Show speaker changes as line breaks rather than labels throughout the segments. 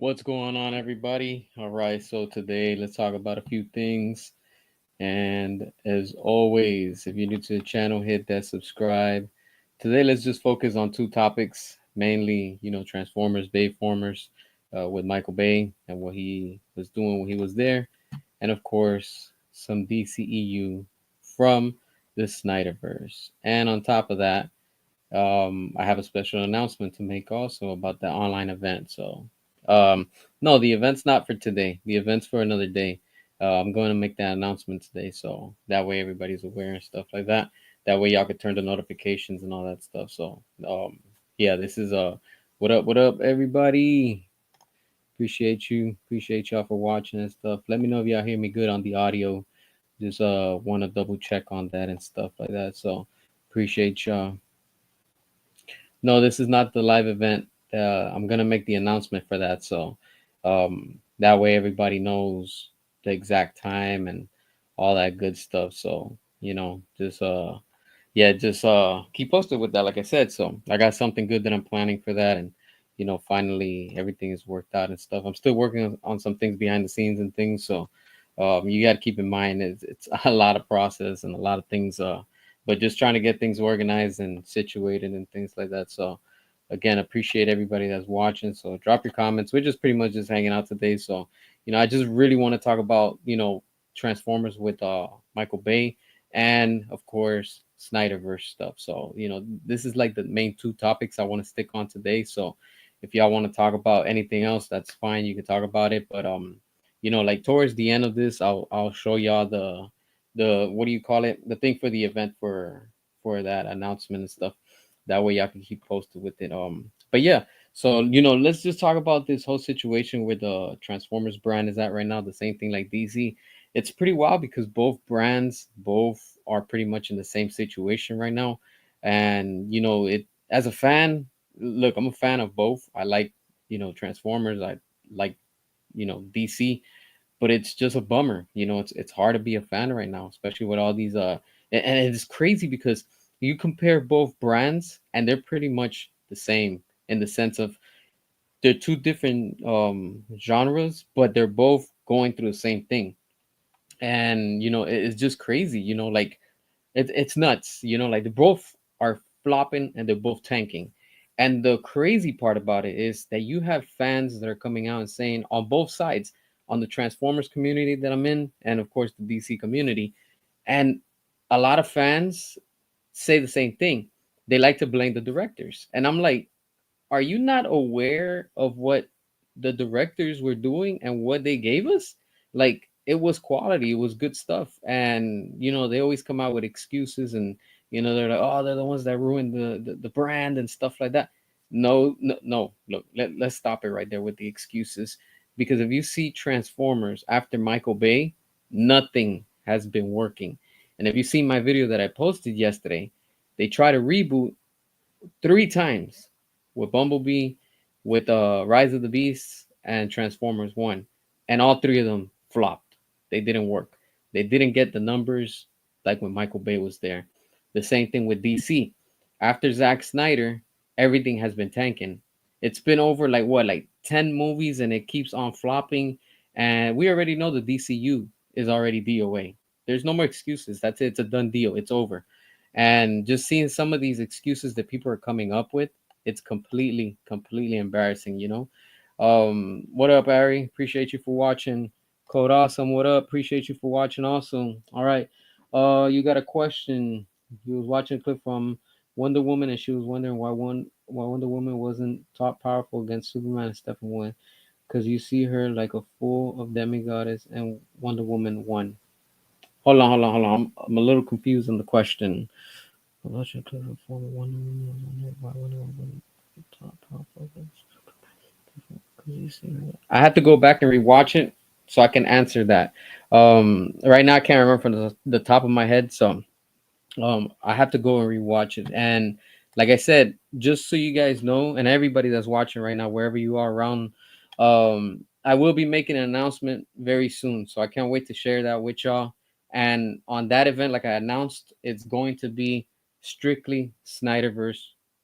What's going on, everybody? All right, so today let's talk about a few things. And as always, if you're new to the channel, hit that subscribe. Today, let's just focus on two topics, mainly, Transformers, Bayformers, with Michael Bay and what he was doing when he was there, and of course, some DCEU from the Snyderverse. And on top of that, I have a special announcement to make also about the online event. Um, no, the event's not for today. The event's for another day. I'm going to make that announcement today, so that way everybody's aware and stuff like that. That way y'all could turn the notifications and all that stuff. Yeah, this is what up, everybody. Appreciate you. Appreciate y'all for watching and stuff. Let me know if y'all hear me good on the audio. Just want to double check on that and stuff like that. So appreciate y'all. No, this is not the live event. I'm gonna make the announcement for that, so that way everybody knows the exact time and all that good stuff. So just yeah, just keep posted with that. Like I said, so I got something good that I'm planning for that, and finally everything is worked out and stuff. I'm still working on some things behind the scenes and things, so you got to keep in mind it's a lot of process and a lot of things. But just trying to get things organized and situated and things like that. So again, appreciate everybody that's watching. So drop your comments. We're just pretty much just hanging out today. So, I just really want to talk about, Transformers with Michael Bay and of course Snyderverse stuff. So, this is like the main two topics I want to stick on today. So if y'all want to talk about anything else, that's fine. You can talk about it. But like towards the end of this, I'll show y'all the what do you call it, the thing for the event for that announcement and stuff. That way y'all can keep posted with it. But yeah, so let's just talk about this whole situation where the Transformers brand is at right now. The same thing like DC. It's pretty wild because both brands both are pretty much in the same situation right now. And it, as a fan, look, I'm a fan of both. I like Transformers. I like DC, but it's just a bummer. It's hard to be a fan right now, especially with all these and it's crazy because you compare both brands and they're pretty much the same in the sense of they're two different genres, but they're both going through the same thing. And it's just crazy, like it's nuts, like they both are flopping and they're both tanking. And the crazy part about it is that you have fans that are coming out and saying on both sides, on the Transformers community that I'm in, and of course the DC community. And a lot of fans say the same thing. They like to blame the directors. And I'm like, are you not aware of what the directors were doing and what they gave us? Like it was quality, it was good stuff. And they always come out with excuses, and they're like, oh, they're the ones that ruined the brand and stuff like that. No, no, no. Look, let's stop it right there with the excuses. Because if you see Transformers after Michael Bay, nothing has been working. And if you see my video that I posted yesterday, they try to reboot three times with Bumblebee, with Rise of the Beasts, and Transformers One, and all three of them flopped. They didn't work. They didn't get the numbers like when Michael Bay was there. The same thing with DC. After Zack Snyder, everything has been tanking. It's been over like what, like 10 movies, and it keeps on flopping. And we already know the DCU is already DOA. There's no more excuses. That's it. It's a done deal. It's over. And just seeing some of these excuses that people are coming up with, it's completely embarrassing, What up, Ari? Appreciate you for watching. Code Awesome, what up? Appreciate you for watching also. All right. You got a question. You was watching a clip from Wonder Woman, and she was wondering why Wonder Woman wasn't top powerful against Superman and Steppenwolf, because you see her like a full of demigoddess and Wonder Woman won. Hold on. I'm a little confused on the question. I have to go back and rewatch it so I can answer that. Right now I can't remember from the top of my head, so I have to go and rewatch it. And like I said, just so you guys know, and everybody that's watching right now, wherever you are around, I will be making an announcement very soon. So I can't wait to share that with y'all. And on that event, like I announced, it's going to be strictly Snyderverse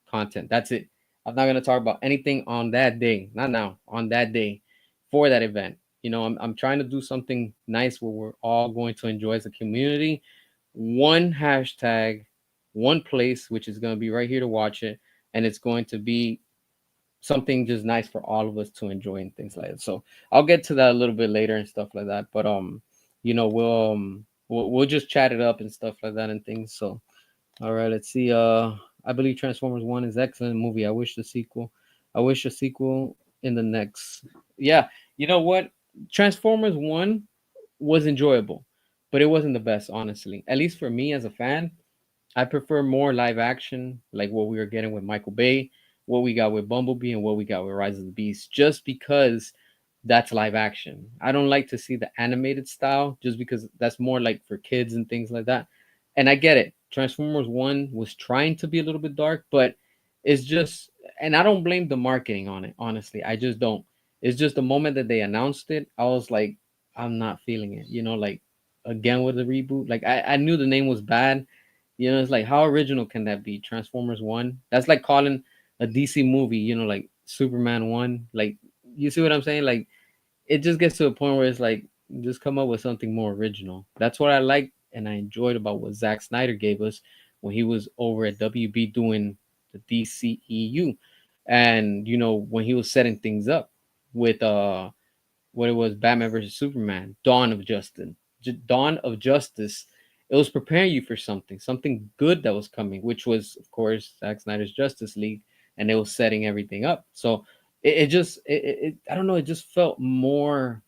content. That's it. I'm not gonna talk about anything on that day. Not now. On that day. for that event. I'm trying to do something nice where we're all going to enjoy as a community. One hashtag, one place, which is going to be right here to watch it, and it's going to be something just nice for all of us to enjoy and things like that. So I'll get to that a little bit later and stuff like that. But we'll just chat it up and stuff like that and things. So all right, let's see. I believe Transformers One is excellent movie. I wish the sequel. I wish a sequel in the next. Yeah, you know what? Transformers One was enjoyable, but it wasn't the best, honestly. At least for me as a fan, I prefer more live action, like what we were getting with Michael Bay, what we got with Bumblebee, and what we got with Rise of the Beast, just because that's live action. I don't like to see the animated style just because that's more like for kids and things like that. And I get it. Transformers 1 was trying to be a little bit dark, but it's just, and I don't blame the marketing on it, honestly. I just don't. It's just the moment that they announced it, I was like, I'm not feeling it. Like again with the reboot. Like I knew the name was bad. It's like how original can that be? Transformers 1. That's like calling a DC movie, like Superman 1. Like you see what I'm saying? Like it just gets to a point where it's like just come up with something more original. That's what I like and I enjoyed about what Zack Snyder gave us when he was over at WB doing the DCEU. And when he was setting things up with what it was, Batman versus Superman, Dawn of Justice. It was preparing you for something good that was coming, which was, of course, Zack Snyder's Justice League, and it was setting everything up. So it just, I don't know, it just felt more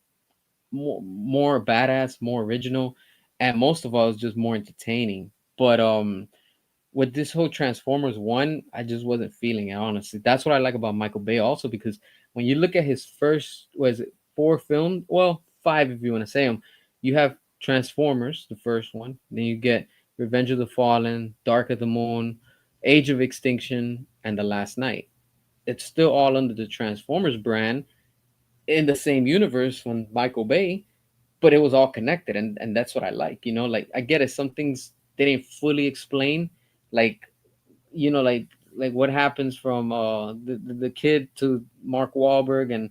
badass, more original, and most of all, it was just more entertaining. But with this whole Transformers one, I just wasn't feeling it, honestly. That's what I like about Michael Bay also, because when you look at his first, was it four films? Well, five if you want to say them. You have Transformers, the first one. Then you get Revenge of the Fallen, Dark of the Moon, Age of Extinction, and The Last Night. It's still all under the Transformers brand in the same universe from Michael Bay, but it was all connected, and that's what I like. Like I get it. Some things they didn't fully explain, like like what happens from the kid to Mark Wahlberg, and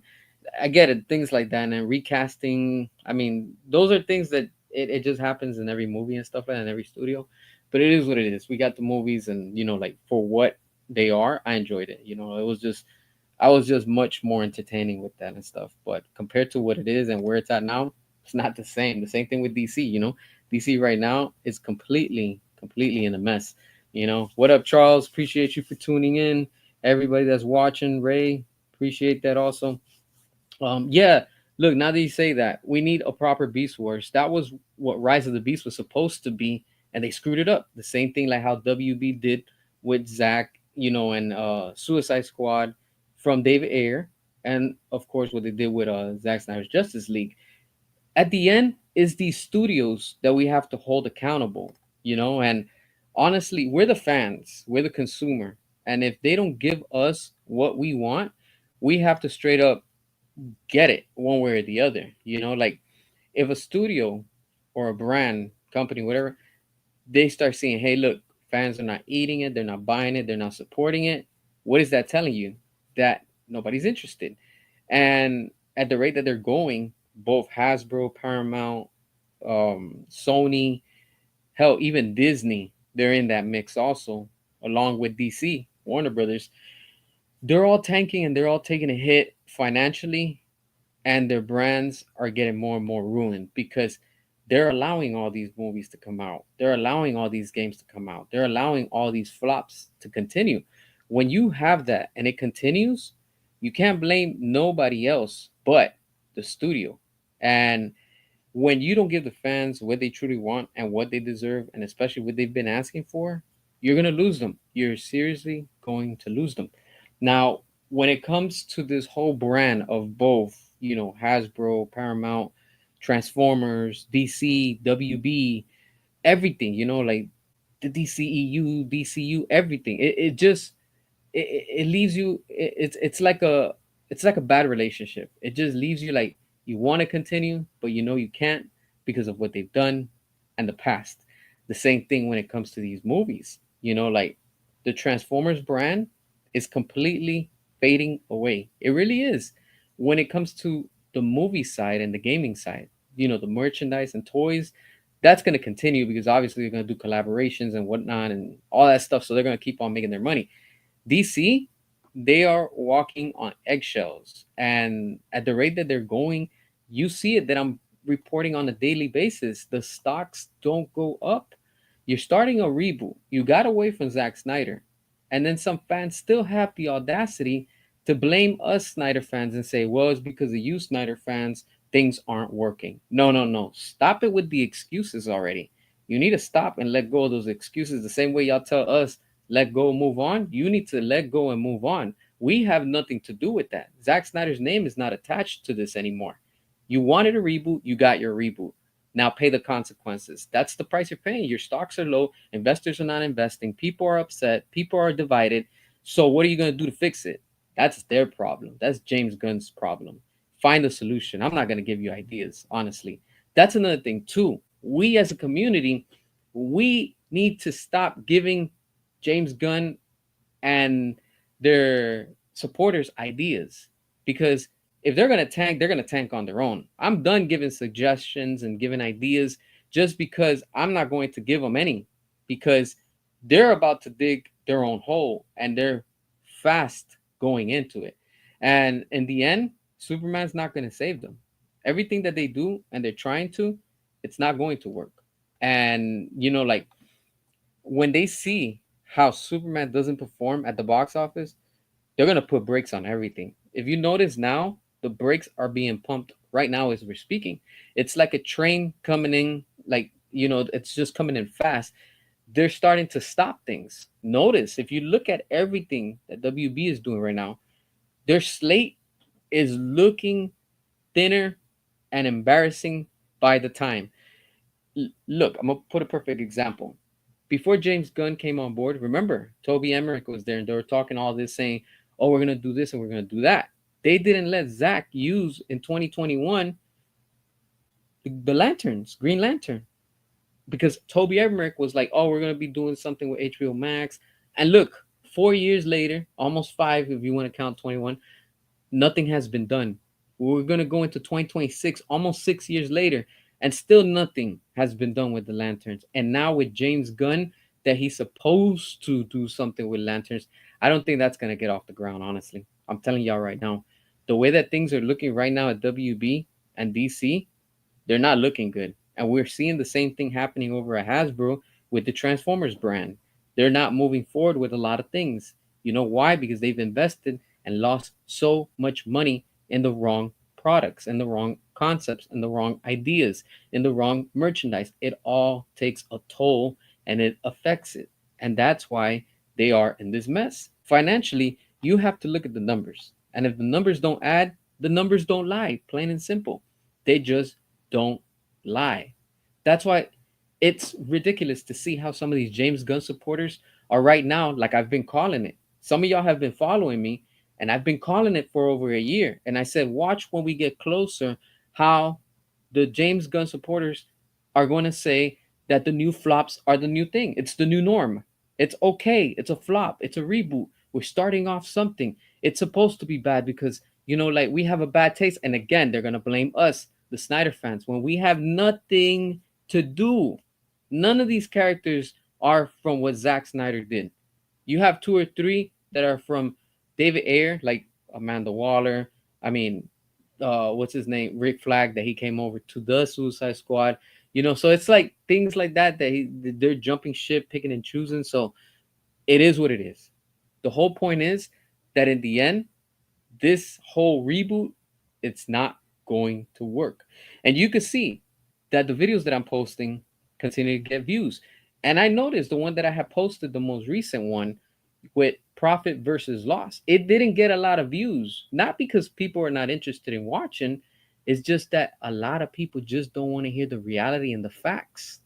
I get it, things like that, and then recasting. I mean, those are things that it just happens in every movie and stuff like that, in every studio. But it is what it is. We got the movies, and like for what they are, I enjoyed it. It was just I was just much more entertaining with that and stuff. But compared to what it is and where it's at now, it's not the same. The same thing with DC. DC right now is completely in a mess. What up, Charles? Appreciate you for tuning in. Everybody that's watching, Ray, appreciate that also. Yeah, look, now that you say that, we need a proper Beast Wars. That was what Rise of the Beast was supposed to be, and they screwed it up. The same thing like how WB did with Zack, and Suicide Squad from David Ayer, and of course what they did with Zack Snyder's Justice League. At the end, is these studios that we have to hold accountable, and honestly, we're the fans, we're the consumer, and if they don't give us what we want, we have to straight up get it one way or the other. Like if a studio or a brand, company, whatever, they start seeing, hey, look, fans are not eating it, they're not buying it, they're not supporting it. What is that telling you? That nobody's interested. And at the rate that they're going, both Hasbro, Paramount, Sony, hell, even Disney, they're in that mix also, along with DC, Warner Brothers. They're all tanking and they're all taking a hit financially, and their brands are getting more and more ruined because they're allowing all these movies to come out. They're allowing all these games to come out. They're allowing all these flops to continue. When you have that and it continues, you can't blame nobody else but the studio. And when you don't give the fans what they truly want and what they deserve, and especially what they've been asking for, you're going to lose them. You're seriously going to lose them. Now, when it comes to this whole brand of both, Hasbro, Paramount, Transformers, DC, WB, everything, like the DCEU, everything, it just it leaves you, it's like a bad relationship. It just leaves you like you want to continue but you can't because of what they've done and the past. The same thing when it comes to these movies, like the Transformers brand is completely fading away. It really is. When it comes to the movie side and the gaming side. The merchandise and toys, that's going to continue because obviously they're going to do collaborations and whatnot and all that stuff. So they're going to keep on making their money. DC, they are walking on eggshells. And at the rate that they're going, you see it that I'm reporting on a daily basis. The stocks don't go up. You're starting a reboot. You got away from Zack Snyder. And then some fans still have the audacity to blame us Snyder fans and say, well, it's because of you, Snyder fans, things aren't working. No, no, no. Stop it with the excuses already. You need to stop and let go of those excuses the same way y'all tell us let go, move on. You need to let go and move on. We have nothing to do with that. Zack Snyder's name is not attached to this anymore. You wanted a reboot, you got your reboot. Now pay the consequences. That's the price you're paying. Your stocks are low, investors are not investing, people are upset, people are divided. So what are you going to do to fix it? That's their problem. That's James Gunn's problem. Find a solution. I'm not going to give you ideas, honestly. That's another thing too. We as a community, we need to stop giving James Gunn and their supporters ideas, because if they're gonna tank on their own. I'm done giving suggestions and giving ideas just because I'm not going to give them any, because they're about to dig their own hole and they're fast going into it. And in the end, Superman's not going to save them. Everything that they do and they're trying to, it's not going to work. And like when they see how Superman doesn't perform at the box office, they're gonna put brakes on everything. If you notice now, the brakes are being pumped right now as we're speaking. It's like a train coming in, like it's just coming in fast. They're starting to stop things. Notice if you look at everything that WB is doing right now, their slate is looking thinner and embarrassing by the time. Look, I'm gonna put a perfect example. Before James Gunn came on board, remember Toby Emmerich was there and they were talking all this saying, "Oh, we're gonna do this and we're gonna do that." They didn't let Zach use in 2021 the lanterns, Green Lantern, because Toby Emmerich was like, "Oh, we're gonna be doing something with HBO Max." And look, 4 years later, almost five if you want to count 21, nothing has been done. We're going to go into 2026, almost 6 years later, and still nothing has been done with the lanterns. And now with James Gunn, that he's supposed to do something with lanterns, I don't think that's going to get off the ground, honestly. I'm telling y'all right now. The way that things are looking right now at WB and DC, they're not looking good. And we're seeing the same thing happening over at Hasbro with the Transformers brand. They're not moving forward with a lot of things. You know why? Because they've invested and lost so much money in the wrong products, in the wrong concepts, in the wrong ideas, in the wrong merchandise. It all takes a toll and it affects it. And that's why they are in this mess. Financially, you have to look at the numbers. And if the numbers don't add, the numbers don't lie, plain and simple. They just don't lie. That's why it's ridiculous to see how some of these James Gunn supporters are right now, like I've been calling it. Some of y'all have been following me, and I've been calling it for over a year. And I said, watch when we get closer how the James Gunn supporters are going to say that the new flops are the new thing. It's the new norm. It's okay. It's a flop. It's a reboot. We're starting off something. It's supposed to be bad because, like we have a bad taste. And again, they're going to blame us, the Snyder fans, when we have nothing to do. None of these characters are from what Zack Snyder did. You have two or three that are from David Ayer, like Amanda Waller. I mean, what's his name? Rick Flag, that he came over to the Suicide Squad. So it's like things like that they're jumping ship, picking and choosing. So it is what it is. The whole point is that in the end, this whole reboot, it's not going to work. And you can see that the videos that I'm posting continue to get views. And I noticed the one that I have posted, the most recent one with profit versus loss, it didn't get a lot of views. Not because people are not interested in watching. It's just that a lot of people just don't want to hear the reality and the facts.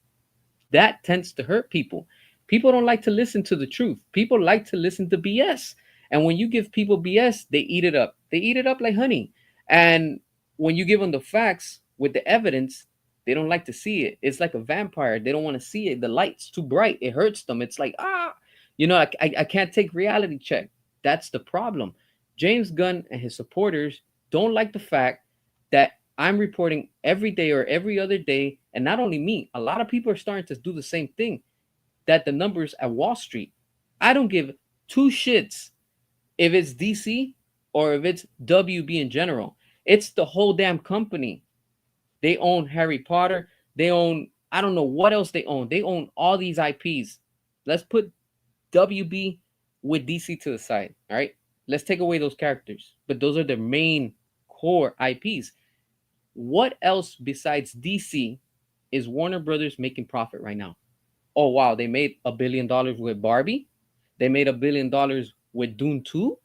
That tends to hurt people. People don't like to listen to the truth. People like to listen to BS. And when you give people BS, they eat it up. They eat it up like honey. And when you give them the facts with the evidence, they don't like to see it. It's like a vampire. They don't want to see it. The light's too bright. It hurts them. It's like, I can't take reality check. That's the problem. James Gunn and his supporters don't like the fact that I'm reporting every day or every other day, and not only me, a lot of people are starting to do the same thing, that the numbers at Wall Street, I don't give two shits if it's DC or if it's WB in general. It's the whole damn company. They own Harry Potter. They own, I don't know what else they own. They own all these IPs. Let's put WB with DC to the side. All right. Let's take away those characters. But those are their main core IPs. What else besides DC is Warner Brothers making profit right now? Oh, wow. They made $1 billion with Barbie. They made $1 billion with Dune 2.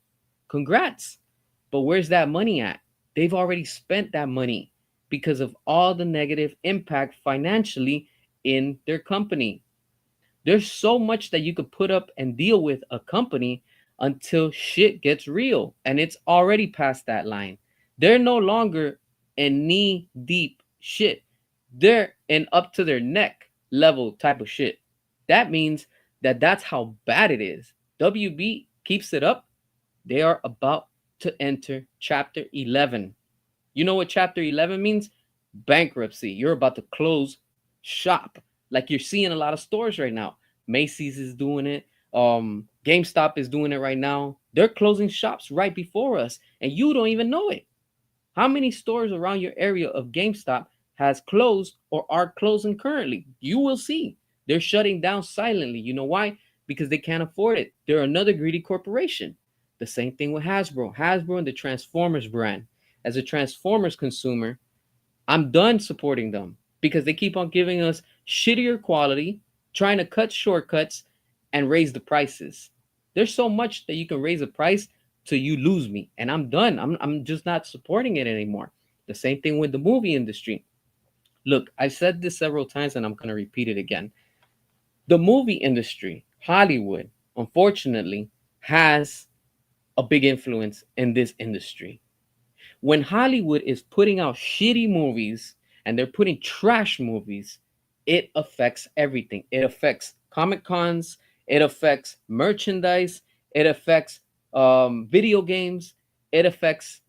Congrats. But where's that money at? They've already spent that money because of all the negative impact financially in their company. There's so much that you could put up and deal with a company until shit gets real. And it's already past that line. They're no longer in knee deep shit. They're in up to their neck level type of shit. That means that that's how bad it is. WB keeps it up. They are about to enter chapter 11. You know what chapter 11 means? Bankruptcy. You're about to close shop. Like you're seeing a lot of stores right now. Macy's is doing it. GameStop is doing it right now. They're closing shops right before us, and you don't even know it. How many stores around your area of GameStop has closed or are closing currently? You will see. They're shutting down silently. You know why? Because they can't afford it. They're another greedy corporation. The same thing with Hasbro. Hasbro and the Transformers brand. As a Transformers consumer, I'm done supporting them because they keep on giving us shittier quality, trying to cut shortcuts and raise the prices. There's so much that you can raise a price till you lose me, and I'm done. I'm just not supporting it anymore. The same thing with the movie industry. Look, I've said this several times and I'm going to repeat it again. The movie industry, Hollywood, unfortunately, has a big influence in this industry. When Hollywood is putting out shitty movies and they're putting trash movies, it affects everything. It affects Comic Cons, it affects merchandise, it affects video games, it affects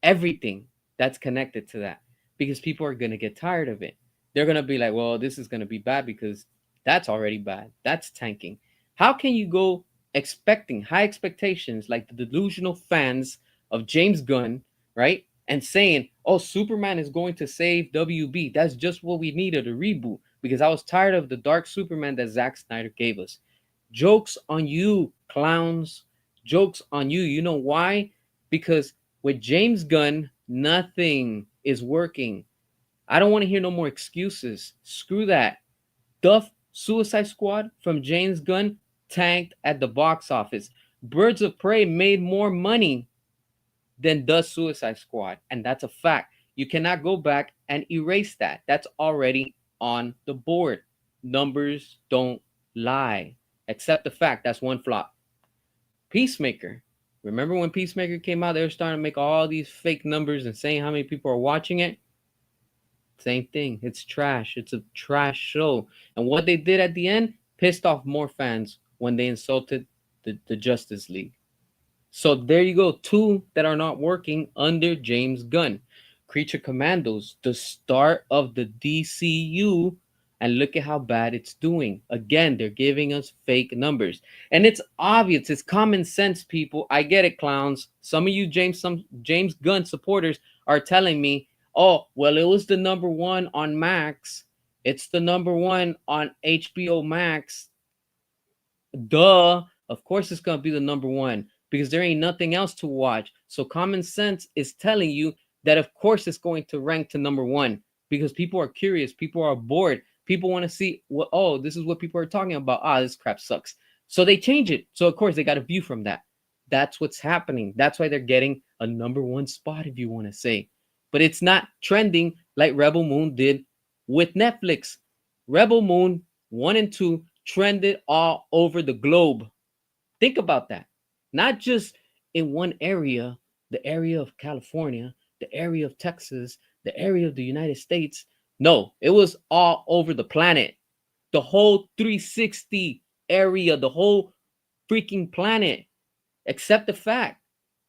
everything that's connected to that because people are going to get tired of it. They're going to be like, well, this is going to be bad because that's already bad. That's tanking. How can you go expecting high expectations like the delusional fans of James Gunn, right? And saying, oh, Superman is going to save WB. That's just what we needed, a reboot. Because I was tired of the dark Superman that Zack Snyder gave us. Jokes on you, clowns. Jokes on you. You know why? Because with James Gunn, nothing is working. I don't want to hear no more excuses. Screw that. Duff Suicide Squad from James Gunn tanked at the box office. Birds of Prey made more money than does Suicide Squad. And that's a fact. You cannot go back and erase that. That's already on the board. Numbers don't lie. Accept the fact that's one flop. Peacemaker. Remember when Peacemaker came out, they were starting to make all these fake numbers and saying how many people are watching it? Same thing. It's trash. It's a trash show. And what they did at the end pissed off more fans when they insulted the Justice League. So there you go. Two that are not working under James Gunn. Creature Commandos, the start of the DCU. And look at how bad it's doing. Again, they're giving us fake numbers. And it's obvious. It's common sense, people. I get it, clowns. Some of you James Gunn supporters are telling me, oh, well, it was the number one on Max. It's the number one on HBO Max. Duh. Of course it's going to be the number one because there ain't nothing else to watch. So common sense is telling you that of course it's going to rank to number one because people are curious. People are bored. People want to see what, oh, this is what people are talking about. Ah, this crap sucks. So they change it. So of course they got a view from that. That's what's happening. That's why they're getting a number one spot, if you want to say. But it's not trending like Rebel Moon did with Netflix. Rebel Moon 1 and 2 trended all over the globe. Think about that. Not just in one area, the area of California, the area of Texas, the area of the United States. No, it was all over the planet. The whole 360 area, the whole freaking planet. Except the fact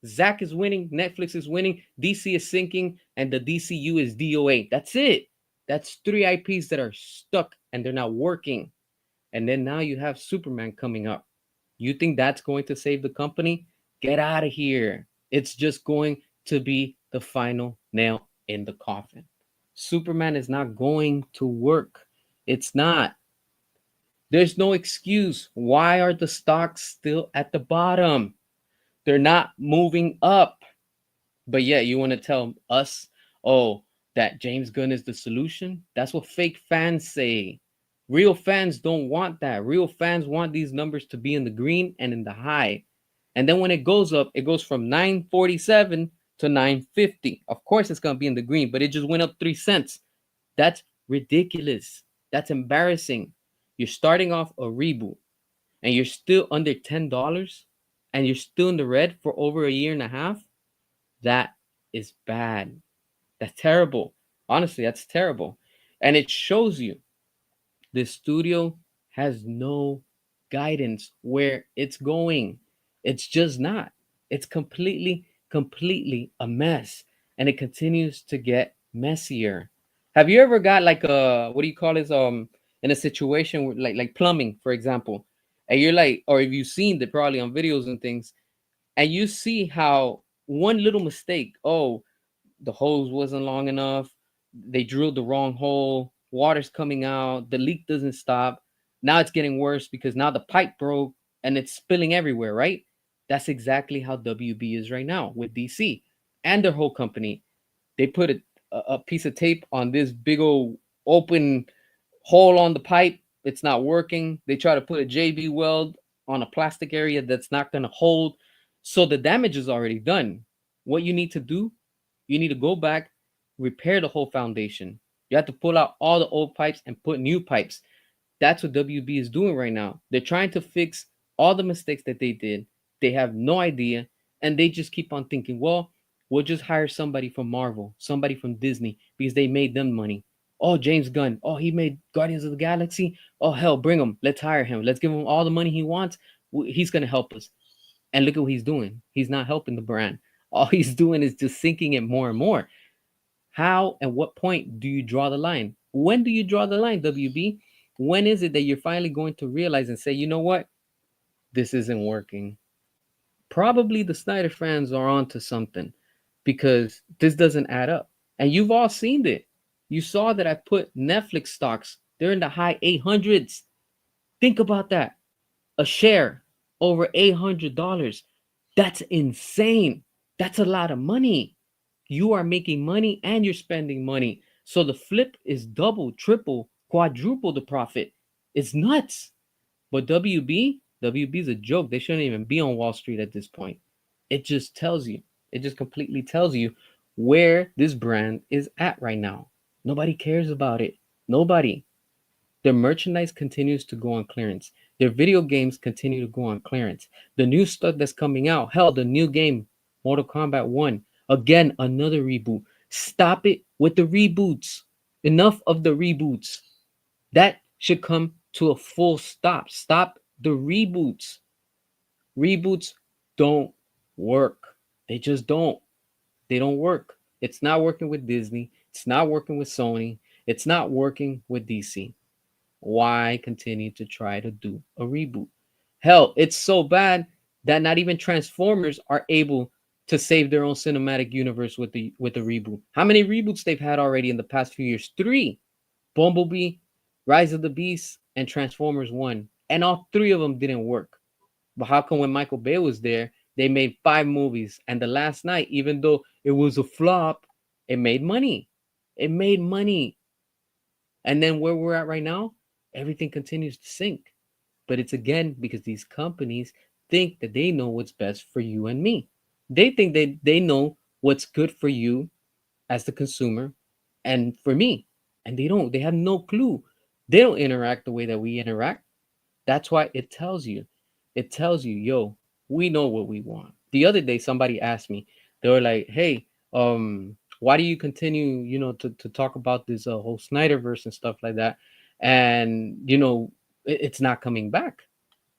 Zach is winning, Netflix is winning, DC is sinking, and the DCU is DOA. That's it. That's three IPs that are stuck and they're not working. And then now you have Superman coming up. You think that's going to save the company? Get out of here. It's just going to be the final nail in the coffin. Superman is not going to work. It's not. There's no excuse. Why are the stocks still at the bottom? They're not moving up. But yet you want to tell us, oh, that James Gunn is the solution? That's what fake fans say. Real fans don't want that. Real fans want these numbers to be in the green and in the high. And then when it goes up, it goes from 947 to 950. Of course, it's going to be in the green, but it just went up 3 cents. That's ridiculous. That's embarrassing. You're starting off a reboot and you're still under $10 and you're still in the red for over a year and a half. That is bad. That's terrible. Honestly, that's terrible. And it shows you the studio has no guidance where it's going. It's just not. It's completely a mess. And it continues to get messier. Have you ever got like a what do you call this? In a situation where, like plumbing, for example, and you're like, or if you've seen it probably on videos and things, and you see how one little mistake, oh, the hose wasn't long enough, they drilled the wrong hole, water's coming out, the leak doesn't stop. Now it's getting worse because now the pipe broke and it's spilling everywhere, right? That's exactly how WB is right now with DC and their whole company. They put a piece of tape on this big old open hole on the pipe. It's not working. They try to put a JB weld on a plastic area that's not going to hold. So the damage is already done. What you need to do, you need to go back, repair the whole foundation. You have to pull out all the old pipes and put new pipes. That's what WB is doing right now. They're trying to fix all the mistakes that they did. They have no idea. And they just keep on thinking, well, we'll just hire somebody from Marvel, somebody from Disney, because they made them money. Oh, James Gunn. Oh, he made Guardians of the Galaxy. Oh, hell, bring him. Let's hire him. Let's give him all the money he wants. He's going to help us. And look at what he's doing. He's not helping the brand. All he's doing is just sinking it more and more. How and what point do you draw the line? When do you draw the line, WB? When is it that you're finally going to realize and say, you know what? This isn't working. Probably the Snyder fans are onto something because this doesn't add up. And you've all seen it. You saw that I put Netflix stocks, they're in the high 800s. Think about that. A share over $800. That's insane. That's a lot of money. You are making money and you're spending money. So the flip is double, triple, quadruple the profit. It's nuts. But WB is a joke. They shouldn't even be on Wall Street at this point. It just tells you, it just completely tells you where this brand is at right now. Nobody cares about it. Nobody. Their merchandise continues to go on clearance. Their video games continue to go on clearance. The new stuff that's coming out, hell, the new game, Mortal Kombat 1, again, another reboot. Stop it with the reboots. Enough of the reboots. That should come to a full stop. Stop the reboots. Reboots don't work. They just don't. They don't work. It's not working with Disney. It's not working with Sony. It's not working with DC. Why continue to try to do a reboot? Hell, it's so bad that not even Transformers are able to save their own cinematic universe with the reboot. How many reboots they've had already in the past few years? 3. Bumblebee, Rise of the Beast, and Transformers 1. And all 3 of them didn't work. But how come when Michael Bay was there, they made 5 movies, and The Last Night, even though it was a flop, it made money. It made money. And then where we're at right now, everything continues to sink. But it's again because these companies think that they know what's best for you and me. They think they know what's good for you as the consumer and for me. And they don't. They have no clue. They don't interact the way that we interact. That's why it tells you, yo, we know what we want. The other day, somebody asked me, they were like, hey, why do you continue, to talk about this whole Snyderverse and stuff like that? And, it's not coming back.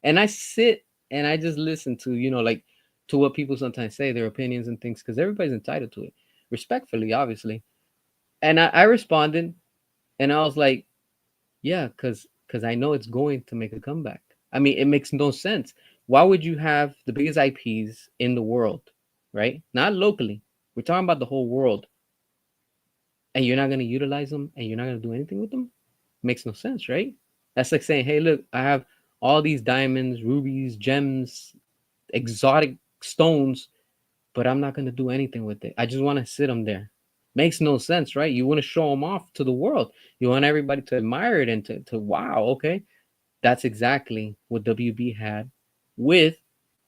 And I sit and I just listen to, like to what people sometimes say, their opinions and things, because everybody's entitled to it, respectfully, obviously. And I responded, and I was like, yeah, because I know it's going to make a comeback. I mean, it makes no sense. Why would you have the biggest IPs in the world, right? Not locally. We're talking about the whole world, and you're not going to utilize them, and you're not going to do anything with them? Makes no sense, right? That's like saying, hey, look, I have all these diamonds, rubies, gems, exotic stones, but I'm not going to do anything with it. I just want to sit them there. Makes no sense, right? You want to show them off to the world. You want everybody to admire it and to wow, okay. That's exactly what WB had with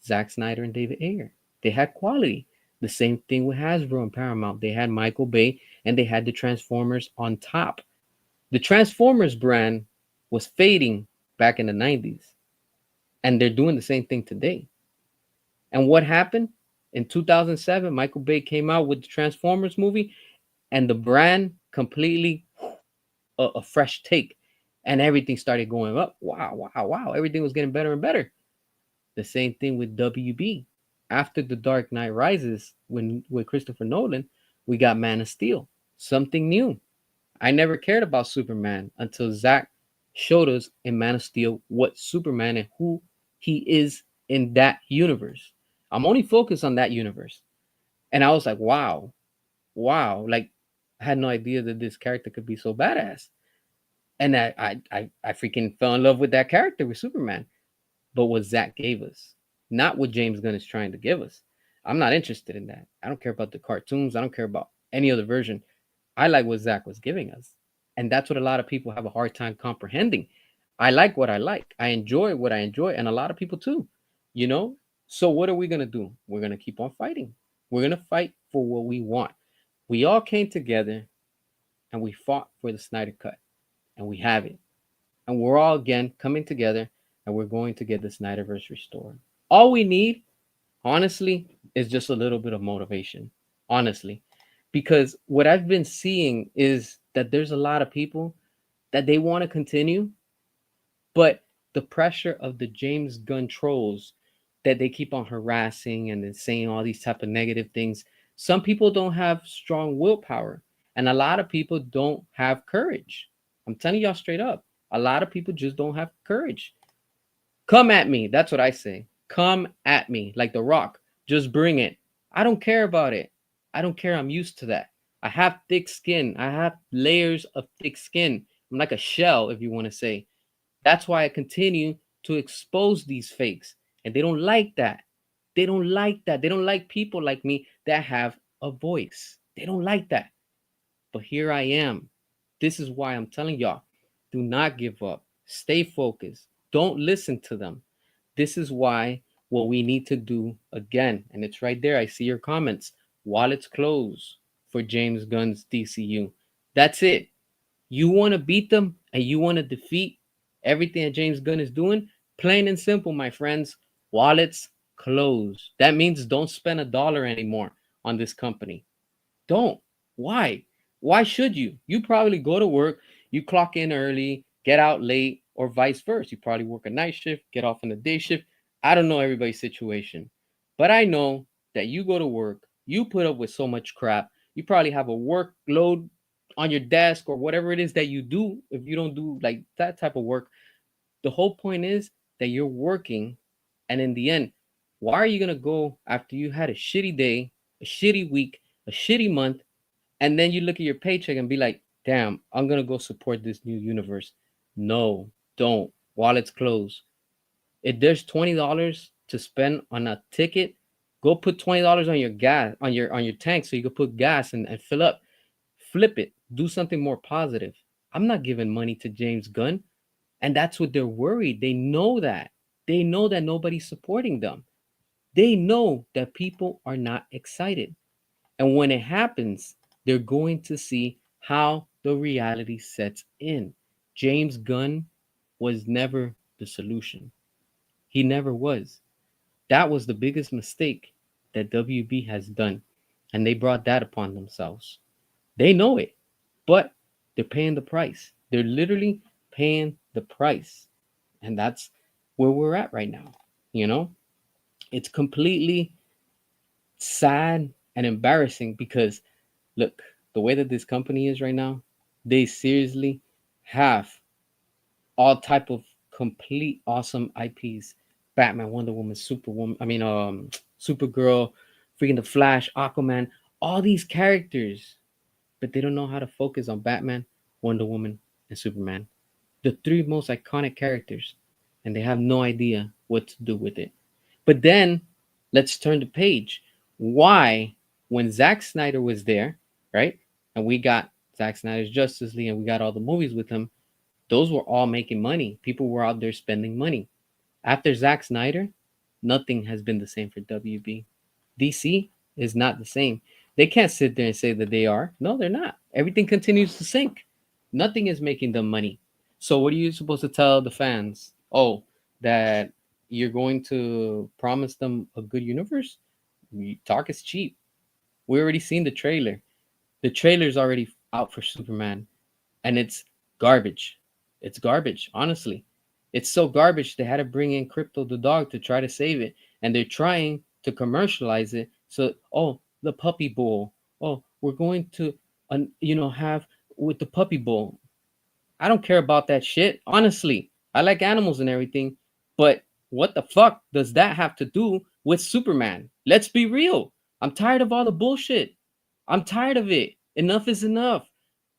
Zack Snyder and David Ayer. They had quality. The same thing with Hasbro and Paramount. They had Michael Bay and they had the Transformers on top. The Transformers brand was fading back in the 90s, and they're doing the same thing today. And what happened? In 2007, Michael Bay came out with the Transformers movie, and the brand completely a fresh take, and everything started going up. Wow, wow, wow! Everything was getting better and better. The same thing with WB. After The Dark Knight Rises, when with Christopher Nolan, we got Man of Steel, something new. I never cared about Superman until Zack showed us in Man of Steel what Superman and who he is in that universe. I'm only focused on that universe. And I was like, wow, wow. Like, I had no idea that this character could be so badass. And I freaking fell in love with that character with Superman. But what Zack gave us, not what James Gunn is trying to give us. I'm not interested in that. I don't care about the cartoons. I don't care about any other version. I like what Zack was giving us. And that's what a lot of people have a hard time comprehending. I like what I like. I enjoy what I enjoy. And a lot of people too, you know? So what are we going to do? We're going to keep on fighting. We're going to fight for what we want. We all came together and we fought for the Snyder Cut. And we have it. And we're all again coming together and we're going to get the Snyderverse restored. All we need, honestly, is just a little bit of motivation. Honestly, because what I've been seeing is that there's a lot of people that they want to continue, but the pressure of the James Gunn trolls that they keep on harassing and then saying all these type of negative things. Some people don't have strong willpower, and a lot of people don't have courage. I'm telling y'all straight up. A lot of people just don't have courage. Come at me. That's what I say. Come at me like The Rock. Just bring it. I don't care about it. I don't care. I'm used to that. I have thick skin. I have layers of thick skin. I'm like a shell, if you want to say. That's why I continue to expose these fakes. And they don't like that. They don't like that. They don't like people like me that have a voice. They don't like that. But here I am. This is why I'm telling y'all, do not give up. Stay focused. Don't listen to them. This is why what we need to do again, and it's right there. I see your comments. Wallets closed for James Gunn's DCU. That's it. You want to beat them and you want to defeat everything that James Gunn is doing? Plain and simple, my friends. Wallets closed. That means don't spend $1 anymore on this company. Don't. Why? Why should you? You probably go to work, you clock in early, get out late, or vice versa. You probably work a night shift, get off on the day shift. I don't know everybody's situation, but I know that you go to work, you put up with so much crap. You probably have a workload on your desk or whatever it is that you do. If you don't do like that type of work, the whole point is that you're working, and in the end, why are you gonna go after you had a shitty day, a shitty week, a shitty month, and then you look at your paycheck and be like, damn, I'm gonna go support this new universe? No, don't. Wallets closed. If there's $20 to spend on a ticket, go put $20 on your gas, on your tank, so you can put gas and fill up. Flip it. Do something more positive. I'm not giving money to James Gunn. And that's what they're worried. They know that. They know that nobody's supporting them. They know that people are not excited. And when it happens, they're going to see how the reality sets in. James Gunn was never the solution. He never was. That was the biggest mistake that WB has done. And they brought that upon themselves. They know it, but they're paying the price. They're literally paying the price. And that's where we're at right now. You know, it's completely. sad and embarrassing because look, the way that this company is right now, they seriously have all type of complete awesome IPs. Batman, Wonder Woman, Superwoman, Supergirl, freaking the Flash, Aquaman, all these characters, but they don't know how to focus on Batman, Wonder Woman, and Superman. The three most iconic characters, and they have no idea what to do with it. But then let's turn the page. Why, when Zack Snyder was there, right? And we got Zack Snyder's Justice League and we got all the movies with him, those were all making money. People were out there spending money. After Zack Snyder, nothing has been the same for WB. DC is not the same. They can't sit there and say that they are. No, they're not. Everything continues to sink. Nothing is making them money. So what are you supposed to tell the fans? Oh, that you're going to promise them a good universe? Talk is cheap. We already seen the trailer. The trailer's already out for Superman, and it's garbage. It's garbage, honestly. It's so garbage they had to bring in Crypto the dog to try to save it, and they're trying to commercialize it. So, oh, the puppy bowl. Oh, we're going to, have with the puppy bowl. I don't care about that shit. Honestly, I like animals and everything, but what the fuck does that have to do with Superman? Let's be real. I'm tired of all the bullshit. I'm tired of it. Enough is enough.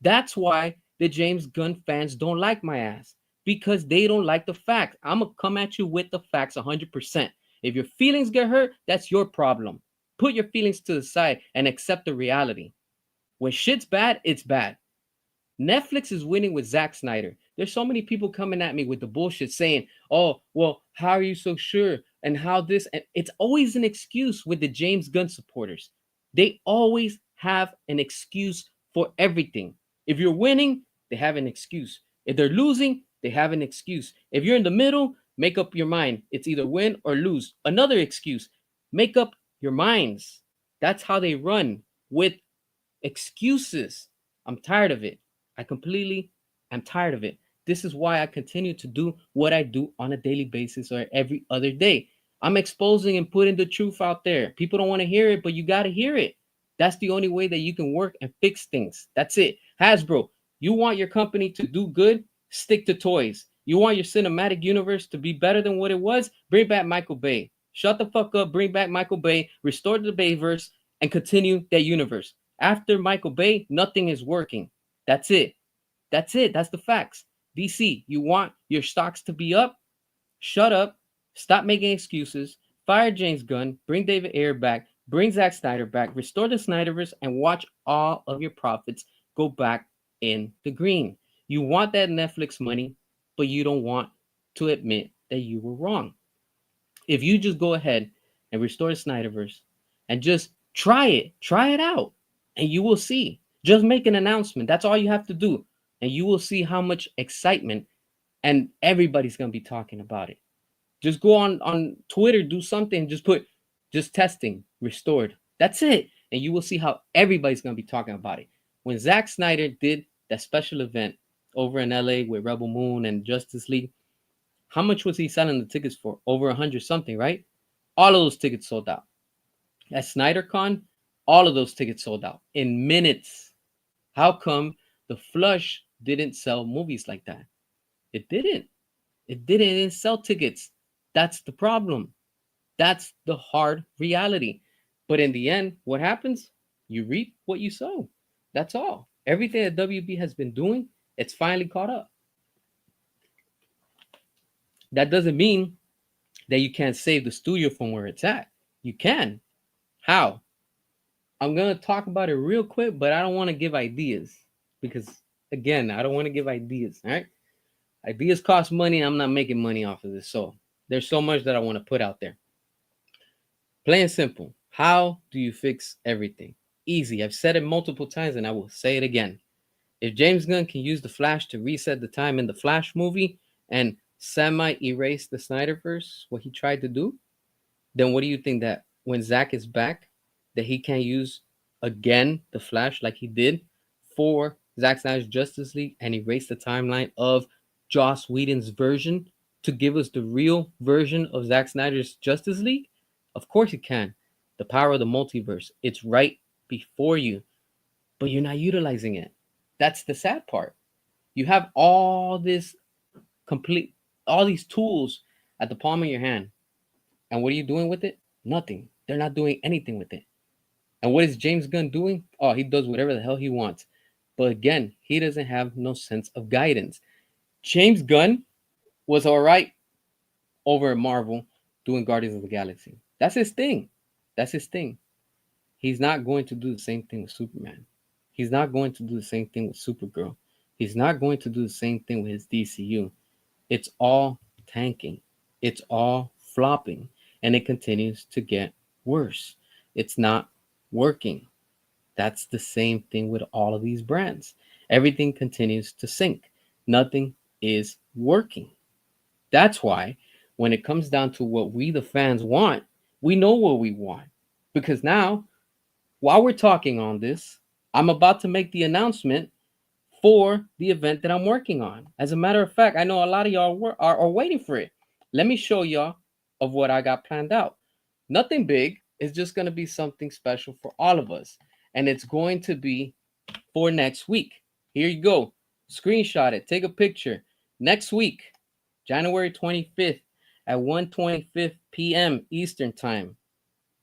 That's why the James Gunn fans don't like my ass, because they don't like the facts. I'm going to come at you with the facts 100%. If your feelings get hurt, that's your problem. Put your feelings to the side and accept the reality. When shit's bad, it's bad. Netflix is winning with Zack Snyder. There's so many people coming at me with the bullshit saying, oh, well, how are you so sure? And how this, and it's always an excuse with the James Gunn supporters. They always have an excuse for everything. If you're winning, they have an excuse. If they're losing, they have an excuse. If you're in the middle, make up your mind. It's either win or lose. Another excuse. Make up your minds. That's how they run, with excuses. I'm tired of it. I completely am tired of it. This is why I continue to do what I do on a daily basis or every other day. I'm exposing and putting the truth out there. People don't want to hear it, but you got to hear it. That's the only way that you can work and fix things. That's it. Hasbro, you want your company to do good? Stick to toys. You want your cinematic universe to be better than what it was? Bring back Michael Bay. Shut the fuck up. Bring back Michael Bay. Restore the Bayverse and continue that universe. After Michael Bay, nothing is working. That's it. That's it. That's the facts. DC, you want your stocks to be up? Shut up. Stop making excuses. Fire James Gunn. Bring David Ayer back. Bring Zack Snyder back. Restore the Snyderverse and watch all of your profits go back in the green. You want that Netflix money, but you don't want to admit that you were wrong. If you just go ahead and restore the Snyderverse and just try it out, and you will see. Just make an announcement. That's all you have to do. And you will see how much excitement, and everybody's going to be talking about it. Just go on Twitter, do something, just put just testing, restored. That's it. And you will see how everybody's going to be talking about it. When Zack Snyder did that special event over in LA with Rebel Moon and Justice League, how much was he selling the tickets for? Over 100 something, right? All of those tickets sold out. At SnyderCon, all of those tickets sold out in minutes. How come the Flush didn't sell movies like that? It didn't. It didn't sell tickets. That's the problem. That's the hard reality. But in the end, what happens? You reap what you sow. That's all. Everything that WB has been doing, it's finally caught up. That doesn't mean that you can't save the studio from where it's at. You can. How? I'm going to talk about it real quick, but I don't want to give ideas because, again, I don't want to give ideas. All right. Ideas cost money. I'm not making money off of this. So there's so much that I want to put out there. Plain simple. How do you fix everything? Easy. I've said it multiple times and I will say it again. If James Gunn can use the Flash to reset the time in the Flash movie and semi-erase the Snyderverse, what he tried to do, then what do you think that when Zack is back, that he can't use again the Flash like he did for Zack Snyder's Justice League and erase the timeline of Joss Whedon's version to give us the real version of Zack Snyder's Justice League? Of course he can. The power of the multiverse. It's right before you, but you're not utilizing it. That's the sad part. You have all these tools at the palm of your hand. And what are you doing with it? Nothing. They're not doing anything with it. And what is James Gunn doing? Oh, he does whatever the hell he wants. But again, he doesn't have no sense of guidance. James Gunn was all right over at Marvel doing Guardians of the Galaxy. That's his thing. That's his thing. He's not going to do the same thing with Superman. He's not going to do the same thing with Supergirl. He's not going to do the same thing with his DCU. It's all tanking. It's all flopping. And it continues to get worse. It's not working. That's the same thing with all of these brands. Everything continues to sink. Nothing is working. That's why when it comes down to what we, the fans, want, we know what we want. Because now, while we're talking on this, I'm about to make the announcement for the event that I'm working on. As a matter of fact, I know a lot of y'all are waiting for it. Let me show y'all of what I got planned out. Nothing big. It's just going to be something special for all of us. And it's going to be for next week. Here you go. Screenshot it. Take a picture. Next week, January 25th at 1:25 p.m. Eastern Time.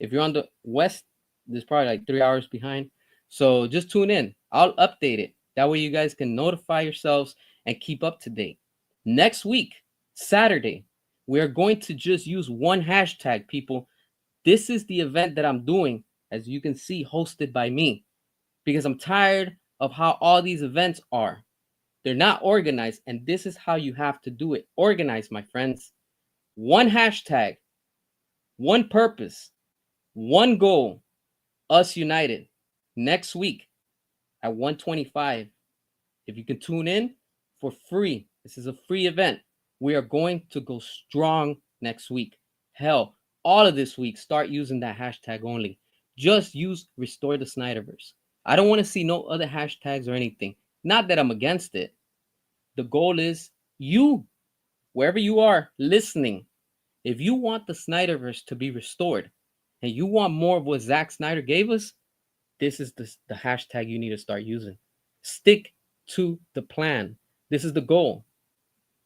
If you're on the West, there's probably like 3 hours behind. So just tune in. I'll update it. That way you guys can notify yourselves and keep up to date. Next week, Saturday, we are going to just use one hashtag, people. This is the event that I'm doing, as you can see, hosted by me, because I'm tired of how all these events are. They're not organized, and this is how you have to do it. Organize, my friends. One hashtag, one purpose, one goal, us united. Next week at 1:25. If you can tune in for free, this is a free event. We are going to go strong next week. Hell, all of this week, start using that hashtag only. Just use Restore the Snyderverse. I don't want to see no other hashtags or anything. Not that I'm against it. The goal is you, wherever you are listening, if you want the Snyderverse to be restored and you want more of what Zack Snyder gave us, this is the hashtag you need to start using. Stick to the plan. This is the goal.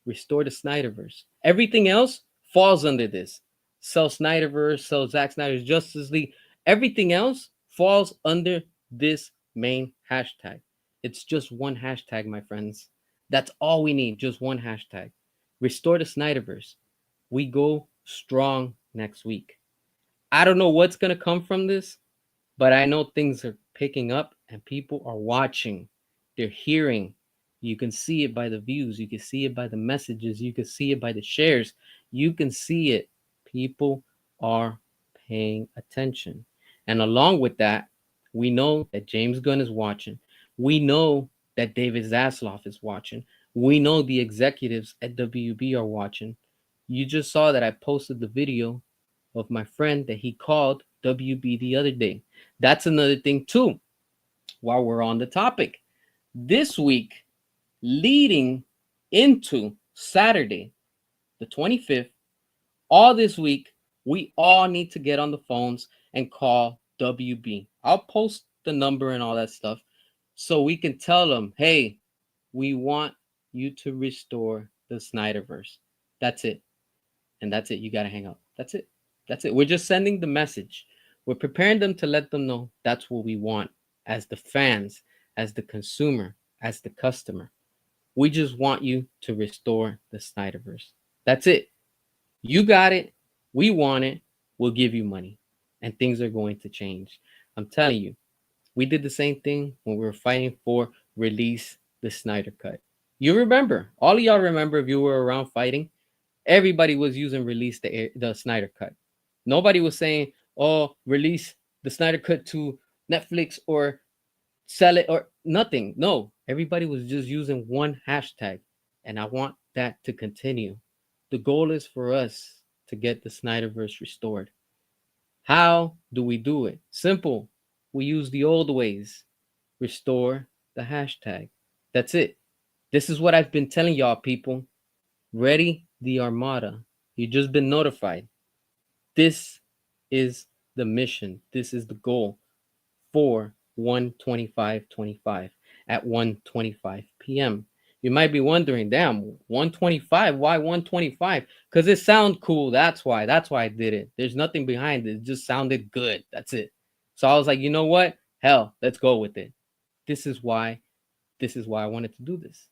Restore the Snyderverse. Everything else falls under this. Sell Snyderverse, sell Zack Snyder's Justice League. Everything else falls under this main hashtag. It's just one hashtag, my friends. That's all we need, just one hashtag. Restore the Snyderverse. We go strong next week. I don't know what's going to come from this, but I know things are picking up and people are watching. They're hearing. You can see it by the views. You can see it by the messages. You can see it by the shares. You can see it. People are paying attention. And along with that, we know that James Gunn is watching. We know that David Zaslav is watching. We know the executives at WB are watching. You just saw that I posted the video of my friend that he called WB the other day. That's another thing too. While we're on the topic, this week, leading into Saturday, the 25th, all this week, we all need to get on the phones and call WB. I'll post the number and all that stuff so we can tell them, hey, we want you to restore the Snyderverse. That's it. And that's it. You got to hang up. That's it. That's it. We're just sending the message. We're preparing them to let them know that's what we want as the fans, as the consumer, as the customer. We just want you to restore the Snyderverse. That's it. You got it. We want it. We'll give you money. And things are going to change. I'm telling you, we did the same thing when we were fighting for release the Snyder Cut. You remember, all of y'all remember, if you were around fighting, everybody was using release the Snyder Cut. Nobody was saying, oh, release the Snyder Cut to Netflix or sell it or nothing. No, everybody was just using one hashtag. And I want that to continue. The goal is for us to get the Snyderverse restored. How do we do it? Simple. We use the old ways. Restore the hashtag. That's it. This is what I've been telling y'all, people. Ready the Armada. You've just been notified. This is the mission. This is the goal for 12525 at 1:25 p.m. You might be wondering, damn, 125, why 125? Because it sounds cool. That's why. That's why I did it. There's nothing behind it. It just sounded good. That's it. So I was like, you know what? Hell, let's go with it. This is why. This is why I wanted to do this.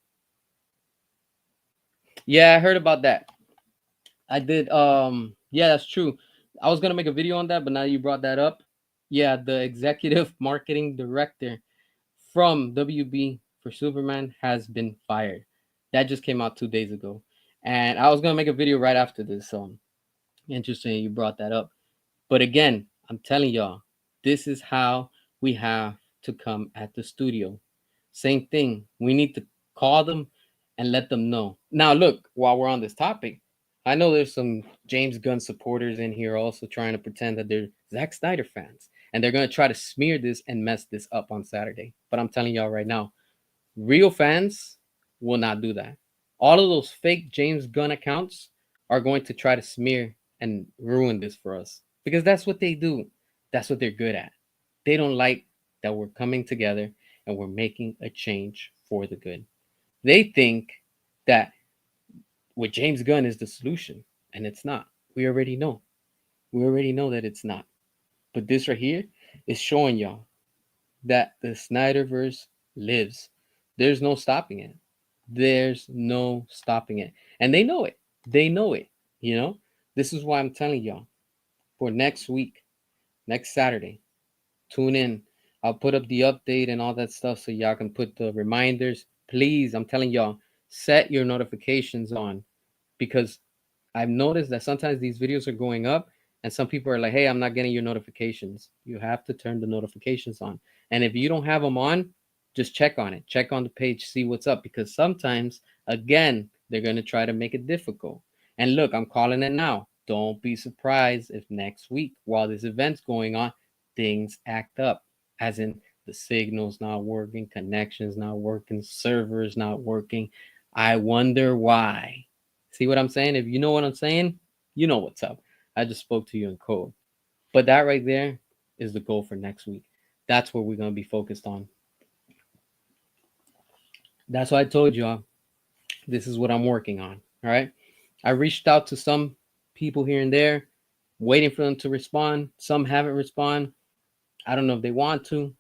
Yeah, I heard about that. I did. Yeah, that's true. I was gonna make a video on that, but now you brought that up. Yeah, the executive marketing director from WB for Superman has been fired. That just came out 2 days ago, and I was gonna make a video right after this. So interesting you brought that up. But again, I'm telling y'all, this is how we have to come at the studio. Same thing. We need to call them and let them know. Now, look, while we're on this topic, I know there's some James Gunn supporters in here also trying to pretend that they're Zack Snyder fans. And they're going to try to smear this and mess this up on Saturday. But I'm telling y'all right now, real fans will not do that. All of those fake James Gunn accounts are going to try to smear and ruin this for us because that's what they do. That's what they're good at. They don't like that we're coming together and we're making a change for the good. They think that with James Gunn is the solution, and it's not. We already know. We already know that it's not. But this right here is showing y'all that the Snyderverse lives. There's no stopping it. There's no stopping it. And they know it. They know it. You know? This is why I'm telling y'all for next week, next Saturday, tune in. I'll put up the update and all that stuff so y'all can put the reminders. Please, I'm telling y'all, set your notifications on because I've noticed that sometimes these videos are going up and some people are like, hey, I'm not getting your notifications. You have to turn the notifications on. And if you don't have them on, just check on it. Check on the page, see what's up. Because sometimes, again, they're going to try to make it difficult. And look, I'm calling it now. Don't be surprised if next week, while this event's going on, things act up. As in the signal's not working, connections not working, servers not working. I wonder why. See what I'm saying? If you know what I'm saying, you know what's up. I just spoke to you in code. But that right there is the goal for next week. That's what we're going to be focused on. That's why I told y'all this is what I'm working on. All right. I reached out to some people here and there, waiting for them to respond. Some haven't responded. I don't know if they want to.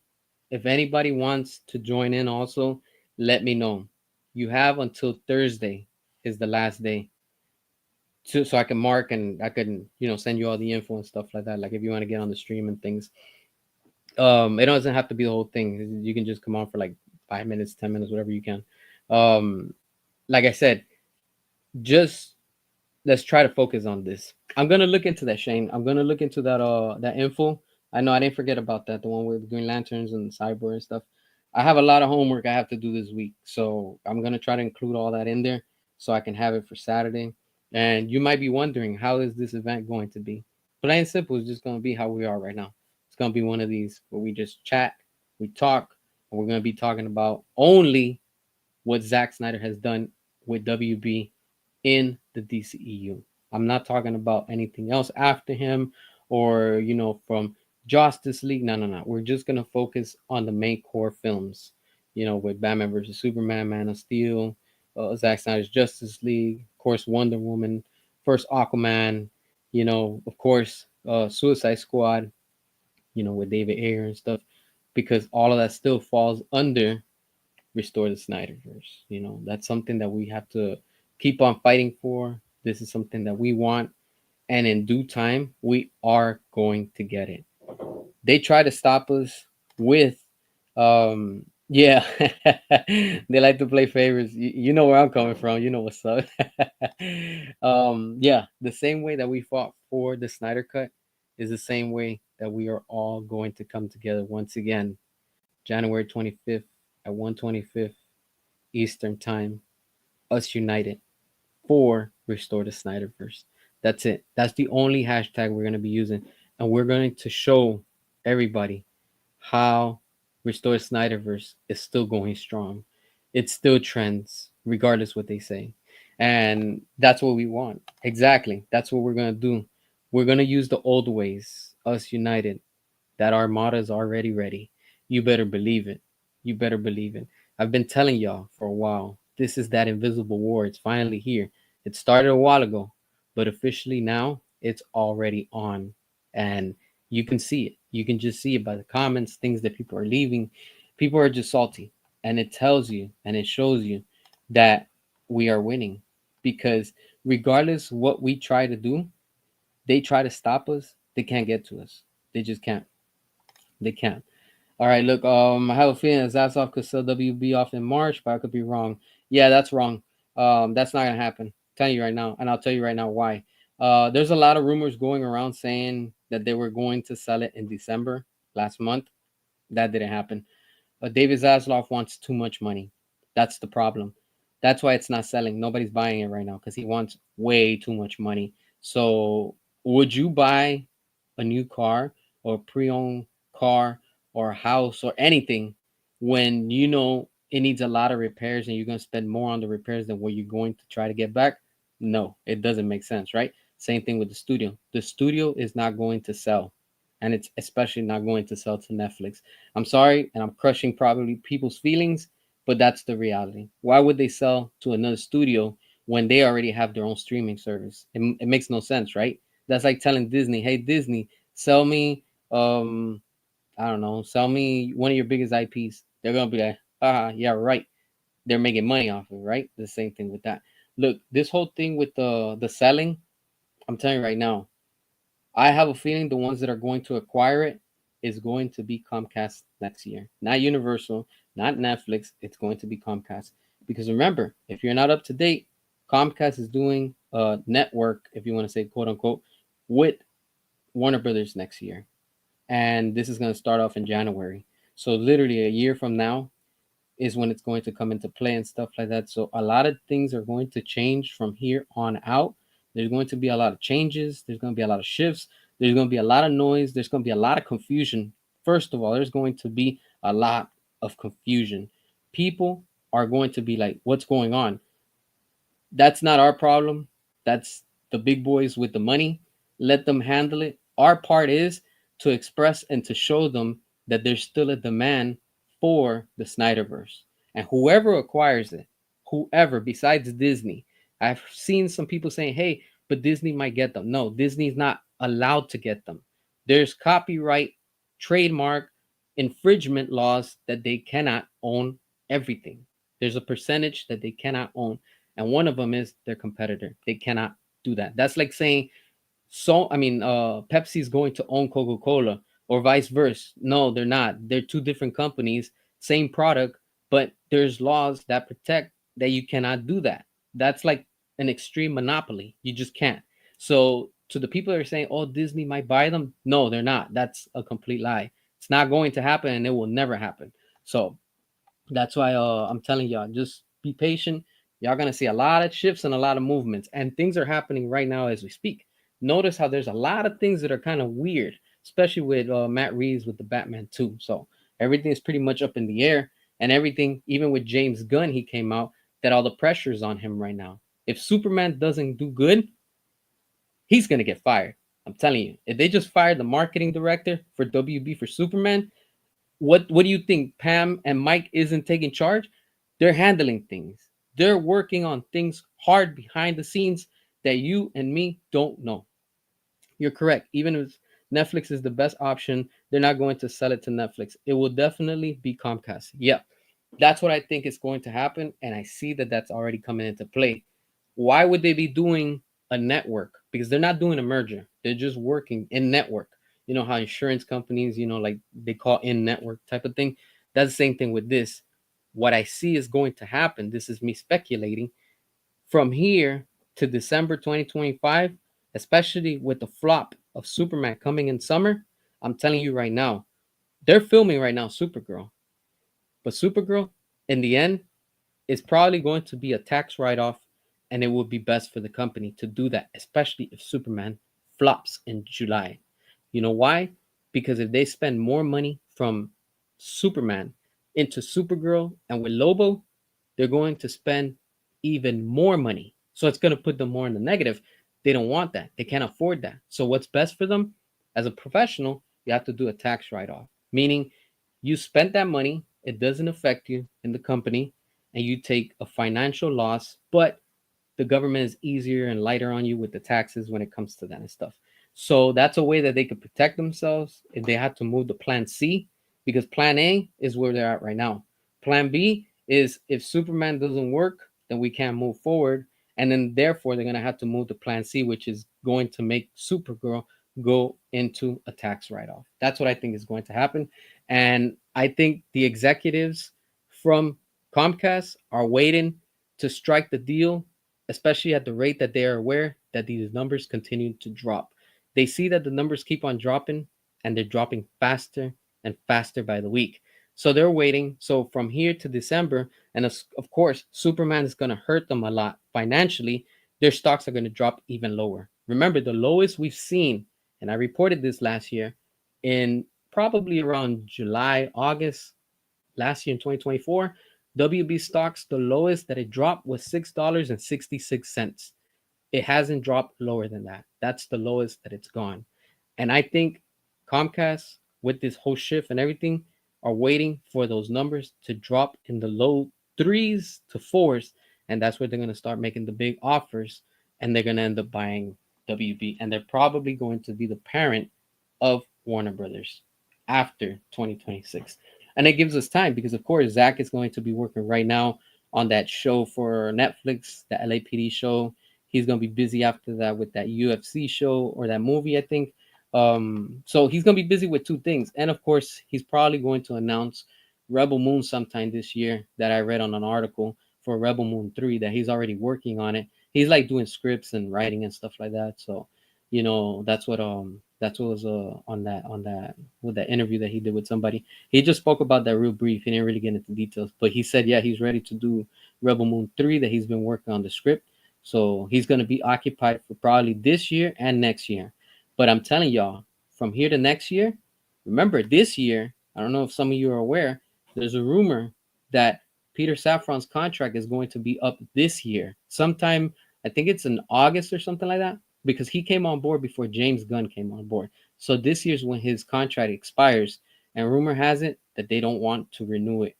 If anybody wants to join in also, let me know. You have until Thursday is the last day. So I can mark and I can, send you all the info and stuff like that. Like if you want to get on the stream and things. It doesn't have to be the whole thing. You can just come on for like 5 minutes, 10 minutes, whatever you can. Like I said, just let's try to focus on this. I'm gonna look into that, Shane. I'm gonna look into that info. I know I didn't forget about that, the one with Green Lanterns and Cyborg and stuff. I have a lot of homework I have to do this week, so I'm gonna try to include all that in there so I can have it for Saturday. And you might be wondering, how is this event going to be? Plain and simple, it's just gonna be how we are right now. It's gonna be one of these where we just chat, we talk, and we're gonna be talking about only what Zack Snyder has done with WB in the DCEU. I'm not talking about anything else after him or, from Justice League. No, no, no. We're just going to focus on the main core films, with Batman versus Superman, Man of Steel, Zack Snyder's Justice League, of course, Wonder Woman, first Aquaman, of course, Suicide Squad, with David Ayer and stuff, because all of that still falls under restore the Snyderverse. That's something that we have to keep on fighting for. This is something that we want. And in due time, we are going to get it. They try to stop us with, yeah, they like to play favorites. You know where I'm coming from. You know what's up. Yeah, the same way that we fought for the Snyder Cut is the same way that we are all going to come together once again, January 25th at 1:25 Eastern Time, us united for Restore the Snyderverse. That's it. That's the only hashtag we're going to be using. And we're going to show everybody how Restore Snyderverse is still going strong. It still trends, regardless what they say. And that's what we want. Exactly. That's what we're going to do. We're going to use the old ways us united, that armada is already ready. You better believe it. You better believe it. I've been telling y'all for a while. This is that invisible war. It's finally here. It started a while ago, but officially now it's already on. And you can see it. You can just see it by the comments, things that people are leaving. People are just salty. And it tells you and it shows you that we are winning. Because regardless what we try to do, they try to stop us, they can't get to us. They just can't. They can't. All right, look, I have a feeling Zasov could sell WB off in March, but I could be wrong. Yeah, that's wrong. That's not gonna happen. I'm telling you right now, and I'll tell you right now why. There's a lot of rumors going around saying that they were going to sell it in December last month. That didn't happen. David Zaslav wants too much money. That's the problem. That's why it's not selling. Nobody's buying it right now because he wants way too much money. So, would you buy a new car or a pre-owned car or a house or anything when you know it needs a lot of repairs and you're going to spend more on the repairs than what you're going to try to get back? No, it doesn't make sense, right? Same thing with the studio. The studio is not going to sell, and it's especially not going to sell to Netflix. I'm sorry, and I'm crushing probably people's feelings, but that's the reality. Why would they sell to another studio when they already have their own streaming service? It makes no sense, right? That's like telling Disney, "Hey Disney, sell me, I don't know, sell me one of your biggest IPs." They're gonna be like, "Ah, yeah, right." They're making money off of it, right? The same thing with that. Look, this whole thing with the selling, I'm telling you right now, I have a feeling the ones that are going to acquire it is going to be Comcast next year. Not Universal, not Netflix. It's going to be Comcast. Because remember, if you're not up to date, Comcast is doing a network, if you want to say quote unquote, with Warner Brothers next year. And this is going to start off in January. So literally a year from now, is when it's going to come into play and stuff like that. So a lot of things are going to change from here on out. There's going to be a lot of changes. There's going to be a lot of shifts. There's going to be a lot of noise. There's going to be a lot of confusion. First of all, there's going to be a lot of confusion. People are going to be like, what's going on? That's not our problem. That's the big boys with the money. Let them handle it. Our part is to express and to show them that there's still a demand for the Snyderverse. And whoever acquires it, whoever besides Disney, I've seen some people saying, hey, but Disney might get them. No, Disney's not allowed to get them. There's copyright, trademark, infringement laws that they cannot own everything. There's a percentage that they cannot own, and one of them is their competitor. They cannot do that. That's like saying, Pepsi's going to own Coca-Cola or vice versa. No, they're not. They're two different companies, same product, but there's laws that protect that you cannot do that. That's like an extreme monopoly. You just can't. So to the people that are saying, oh, Disney might buy them, no, they're not. That's a complete lie. It's not going to happen, and it will never happen. So that's why I'm telling y'all, just be patient. Y'all gonna see a lot of shifts and a lot of movements, and things are happening right now as we speak. Notice how there's a lot of things that are kind of weird, especially with Matt Reeves with the Batman 2. So everything is pretty much up in the air, and everything, even with James Gunn, he came out that all the pressure is on him right now. If Superman doesn't do good, he's gonna get fired. I'm telling you, if they just fired the marketing director for WB for Superman, what do you think? Pam and Mike isn't taking charge? They're handling things. They're working on things hard behind the scenes that you and me don't know. You're correct. Even if Netflix is the best option, they're not going to sell it to Netflix. It will definitely be Comcast. Yeah, that's what I think is going to happen, and I see that that's already coming into play. Why would they be doing a network? Because they're not doing a merger. They're just working in network. You know how insurance companies, like they call in network type of thing. That's the same thing with this. What I see is going to happen, this is me speculating, from here to December 2025, especially with the flop of Superman coming in summer. I'm telling you right now, they're filming right now Supergirl. But Supergirl, in the end, is probably going to be a tax write off, and it would be best for the company to do that, especially if Superman flops in July. You know why? Because if they spend more money from Superman into Supergirl and with Lobo, they're going to spend even more money. So it's going to put them more in the negative. They don't want that. They can't afford that. So what's best for them? As a professional, you have to do a tax write-off, meaning you spent that money, it doesn't affect you in the company, and you take a financial loss, but the government is easier and lighter on you with the taxes when it comes to that and stuff. So that's a way that they could protect themselves if they had to move to plan C, because plan A is where they're at right now. Plan B is if Superman doesn't work, then we can't move forward. And then therefore they're gonna have to move to plan C, which is going to make Supergirl go into a tax write-off. That's what I think is going to happen. And I think the executives from Comcast are waiting to strike the deal, especially at the rate that they are aware that these numbers continue to drop. They see that the numbers keep on dropping and they're dropping faster and faster by the week. So they're waiting. So from here to December, and of course, Superman is going to hurt them a lot financially. Their stocks are going to drop even lower. Remember, the lowest we've seen, and I reported this last year, in probably around July, August last year in 2024, WB stocks, the lowest that it dropped was $6.66. It hasn't dropped lower than that. That's the lowest that it's gone. And I think Comcast, with this whole shift and everything, are waiting for those numbers to drop in the low threes to fours. And that's where they're going to start making the big offers. And they're going to end up buying WB. And they're probably going to be the parent of Warner Brothers after 2026. And it gives us time because, of course, Zach is going to be working right now on that show for Netflix, the LAPD show. He's going to be busy after that with that UFC show or that movie, I think. So he's going to be busy with two things. And, of course, he's probably going to announce Rebel Moon sometime this year that I read on an article for Rebel Moon 3 that he's already working on it. He's like doing scripts and writing and stuff like that. So, that's what was on that with that interview that he did with somebody. He just spoke about that real brief. He didn't really get into details, but he said, yeah, he's ready to do Rebel Moon 3, that he's been working on the script. So he's going to be occupied for probably this year and next year. But I'm telling y'all, from here to next year, remember this year, I don't know if some of you are aware, there's a rumor that Peter Safran's contract is going to be up this year. Sometime, I think it's in August or something like that, because he came on board before James Gunn came on board. So this year's when his contract expires, and rumor has it that they don't want to renew it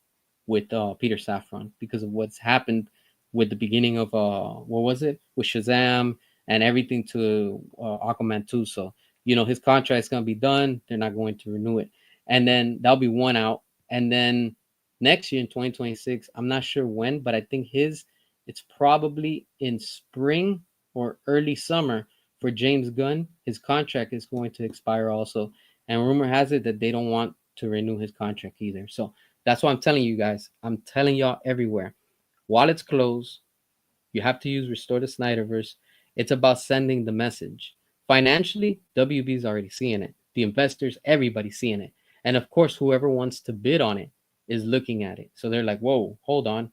with Peter Safran because of what's happened with the beginning of what was it with Shazam and everything to Aquaman 2. So his contract is gonna be done. They're not going to renew it, and then that'll be one out. And then next year in 2026, I'm not sure when, but I think it's probably in spring or early summer for James Gunn. His contract is going to expire also, and rumor has it that they don't want to renew his contract either. So that's why I'm telling you guys. I'm telling y'all everywhere. While it's closed, you have to use Restore the Snyderverse. It's about sending the message. Financially, WB is already seeing it. The investors, everybody's seeing it. And of course, whoever wants to bid on it is looking at it. So they're like, whoa, hold on.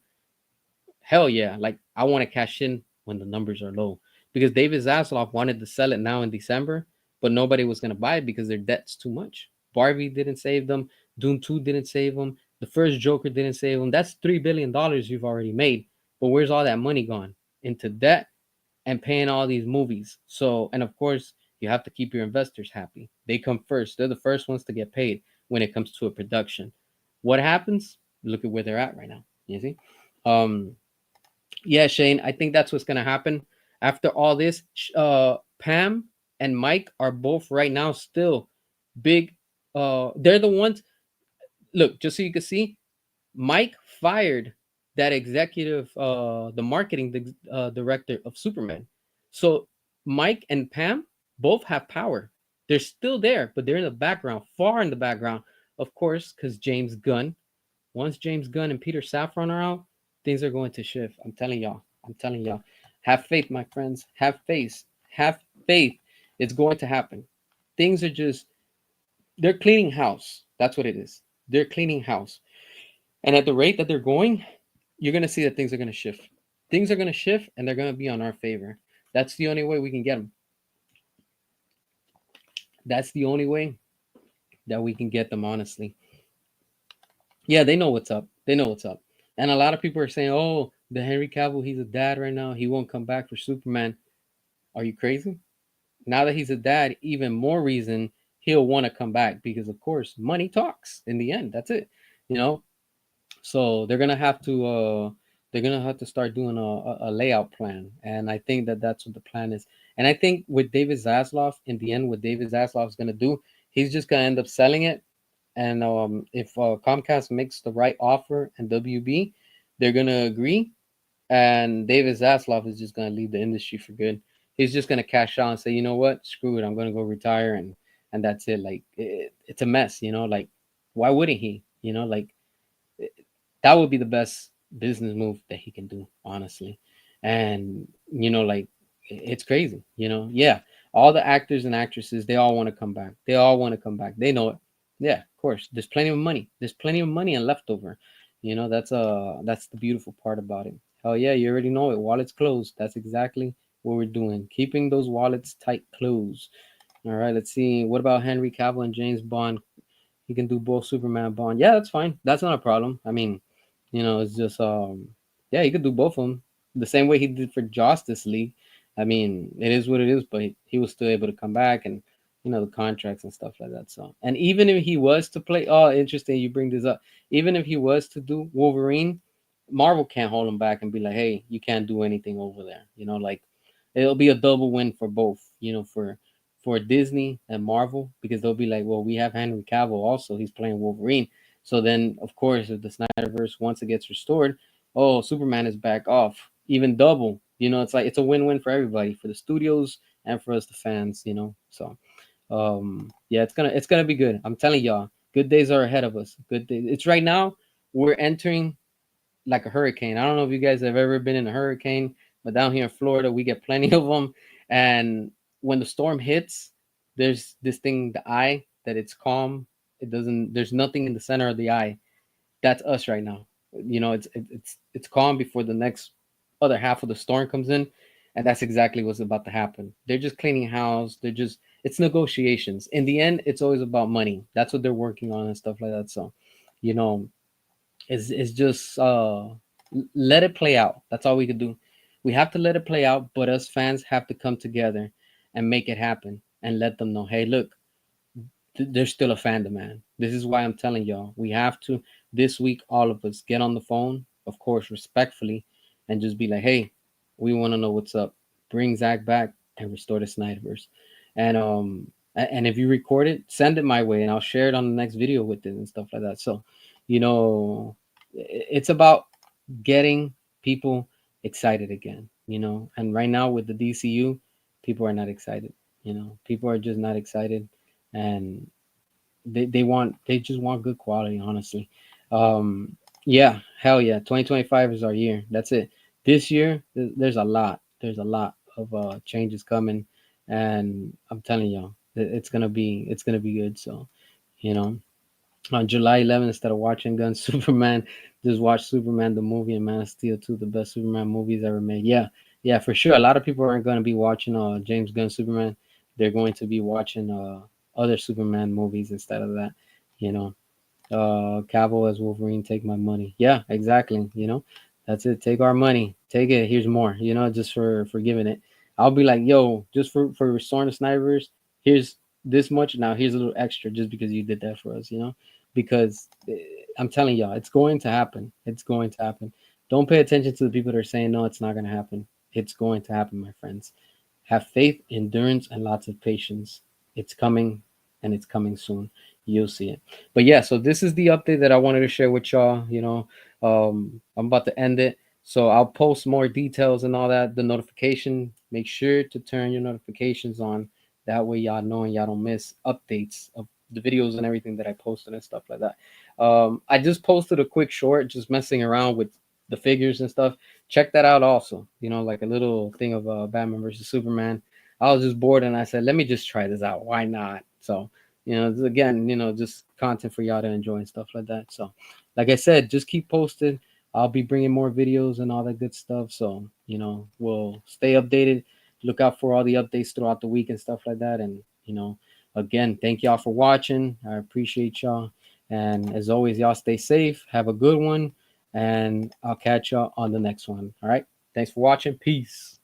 Hell yeah. Like, I want to cash in when the numbers are low. Because David Zaslav wanted to sell it now in December, but nobody was going to buy it because their debt's too much. Barbie didn't save them. Doom 2 didn't save them. The first Joker didn't save them. That's $3 billion you've already made. But where's all that money gone? Into debt and paying all these movies. So, and of course, you have to keep your investors happy. They come first. They're the first ones to get paid when it comes to a production. What happens? Look at where they're at right now. You see? Yeah, Shane, I think that's what's going to happen. After all this, Pam and Mike are both right now still big. They're the ones. Look, just so you can see, Mike fired that executive, the marketing director of Superman. So Mike and Pam both have power. They're still there, but they're in the background, far in the background, of course, because James Gunn. Once James Gunn and Peter Safran are out, things are going to shift. I'm telling y'all. I'm telling y'all. Have faith, my friends. Have faith. Have faith. It's going to happen. Things are just, they're cleaning house. That's what it is. They're cleaning house. And at the rate that they're going, you're going to see that things are going to shift. Things are going to shift and they're going to be on our favor. That's the only way we can get them. That's the only way that we can get them, honestly. Yeah, they know what's up. They know what's up. And a lot of people are saying, oh, the Henry Cavill, he's a dad right now. He won't come back for Superman. Are you crazy? Now that he's a dad, even more reason he'll want to come back because, of course, money talks in the end. That's it, you know. So they're gonna have to start doing a layout plan, and I think that that's what the plan is. And I think with David Zaslav, in the end, what David Zaslav is gonna do, he's just gonna end up selling it. And if Comcast makes the right offer and WB, they're gonna agree, and David Zaslav is just gonna leave the industry for good. He's just gonna cash out and say, you know what, screw it, I'm gonna go retire, and that's it. Like it's a mess, you know. Like why wouldn't he? You know, like that would be the best business move that he can do, honestly. And you know, like it's crazy, you know. Yeah, all the actors and actresses, they all want to come back. They all want to come back. They know it. Yeah, of course. There's plenty of money. There's plenty of money and leftover. You know, that's the beautiful part about it. Hell yeah, you already know it. Wallets closed. That's exactly what we're doing. Keeping those wallets tight closed. All right, let's see. What about Henry Cavill and James Bond? He can do both Superman and Bond. Yeah, that's fine. That's not a problem. I mean, you know, it's just yeah, he could do both of them the same way he did for Justice League. I mean, it is what it is, but he was still able to come back, and you know, the contracts and stuff like that. So, and even if he was to play, oh, interesting, you bring this up. Even if he was to do Wolverine, Marvel can't hold him back and be like, hey, you can't do anything over there. You know, like it'll be a double win for both. You know, for Disney and Marvel, because they'll be like, well, we have Henry Cavill also. He's playing Wolverine. So then, of course, if the Snyderverse, once it gets restored, oh, Superman is back off, even double. You know, it's like it's a win-win for everybody, for the studios and for us, the fans. You know, so yeah, it's gonna be good. I'm telling y'all, good days are ahead of us. Good days. It's right now. We're entering like a hurricane. I don't know if you guys have ever been in a hurricane, but down here in Florida, we get plenty of them. And when the storm hits, there's this thing, the eye, that it's calm. It doesn't. There's nothing in the center of the eye. That's us right now. You know, it's calm before the next other half of the storm comes in, and that's exactly what's about to happen. They're just cleaning house. They're just it's negotiations. In the end, it's always about money. That's what they're working on and stuff like that. So, you know, it's just let it play out. That's all we can do. We have to let it play out, but us fans have to come together and make it happen and let them know, hey, look, there's still a fandom, man. This is why I'm telling y'all. We have to this week, all of us get on the phone, of course, respectfully, and just be like, hey, we want to know what's up. Bring Zach back and restore the Snyderverse. And if you record it, send it my way, and I'll share it on the next video with it and stuff like that. So, you know, it's about getting people excited again. You know, and right now with the DCU, people are not excited. You know, people are just not excited, and they just want good quality, honestly. Yeah, hell yeah, 2025 is our year. That's it. This year there's a lot of changes coming, and I'm telling y'all, it's gonna be good. So, you know, on July 11th, instead of watching Gun Superman, just watch Superman the movie and Man of Steel 2, the best Superman movies ever made. Yeah, yeah, for sure. A lot of people aren't going to be watching James Gunn Superman. They're going to be watching other Superman movies instead of that. You know, Cavill as Wolverine, take my money. Yeah, exactly. You know, that's it. Take our money. Take it. Here's more. You know, just for giving it. I'll be like, yo, just for restoring the Snyderverse. Here's this much. Now here's a little extra, just because you did that for us. You know, because I'm telling y'all, it's going to happen. It's going to happen. Don't pay attention to the people that are saying no, it's not going to happen. It's going to happen, my friends. Have faith, endurance, and lots of patience. It's coming, and it's coming soon. You'll see it. But yeah, so this is the update that I wanted to share with y'all. You know, I'm about to end it. So I'll post more details and all that. The notification, make sure to turn your notifications on. That way y'all know and y'all don't miss updates of the videos and everything that I posted and stuff like that. I just posted a quick short, just messing around with the figures and stuff. Check that out also. You know, like a little thing of Batman versus Superman. I was just bored and I said, let me just try this out. Why not? So, you know, again, you know, just content for y'all to enjoy and stuff like that. So, like I said, just keep posted. I'll be bringing more videos and all that good stuff. So, you know, we'll stay updated. Look out for all the updates throughout the week and stuff like that. And, you know, again, thank y'all for watching. I appreciate y'all. And as always, y'all stay safe. Have a good one. And I'll catch y'all on the next one. All right. Thanks for watching. Peace.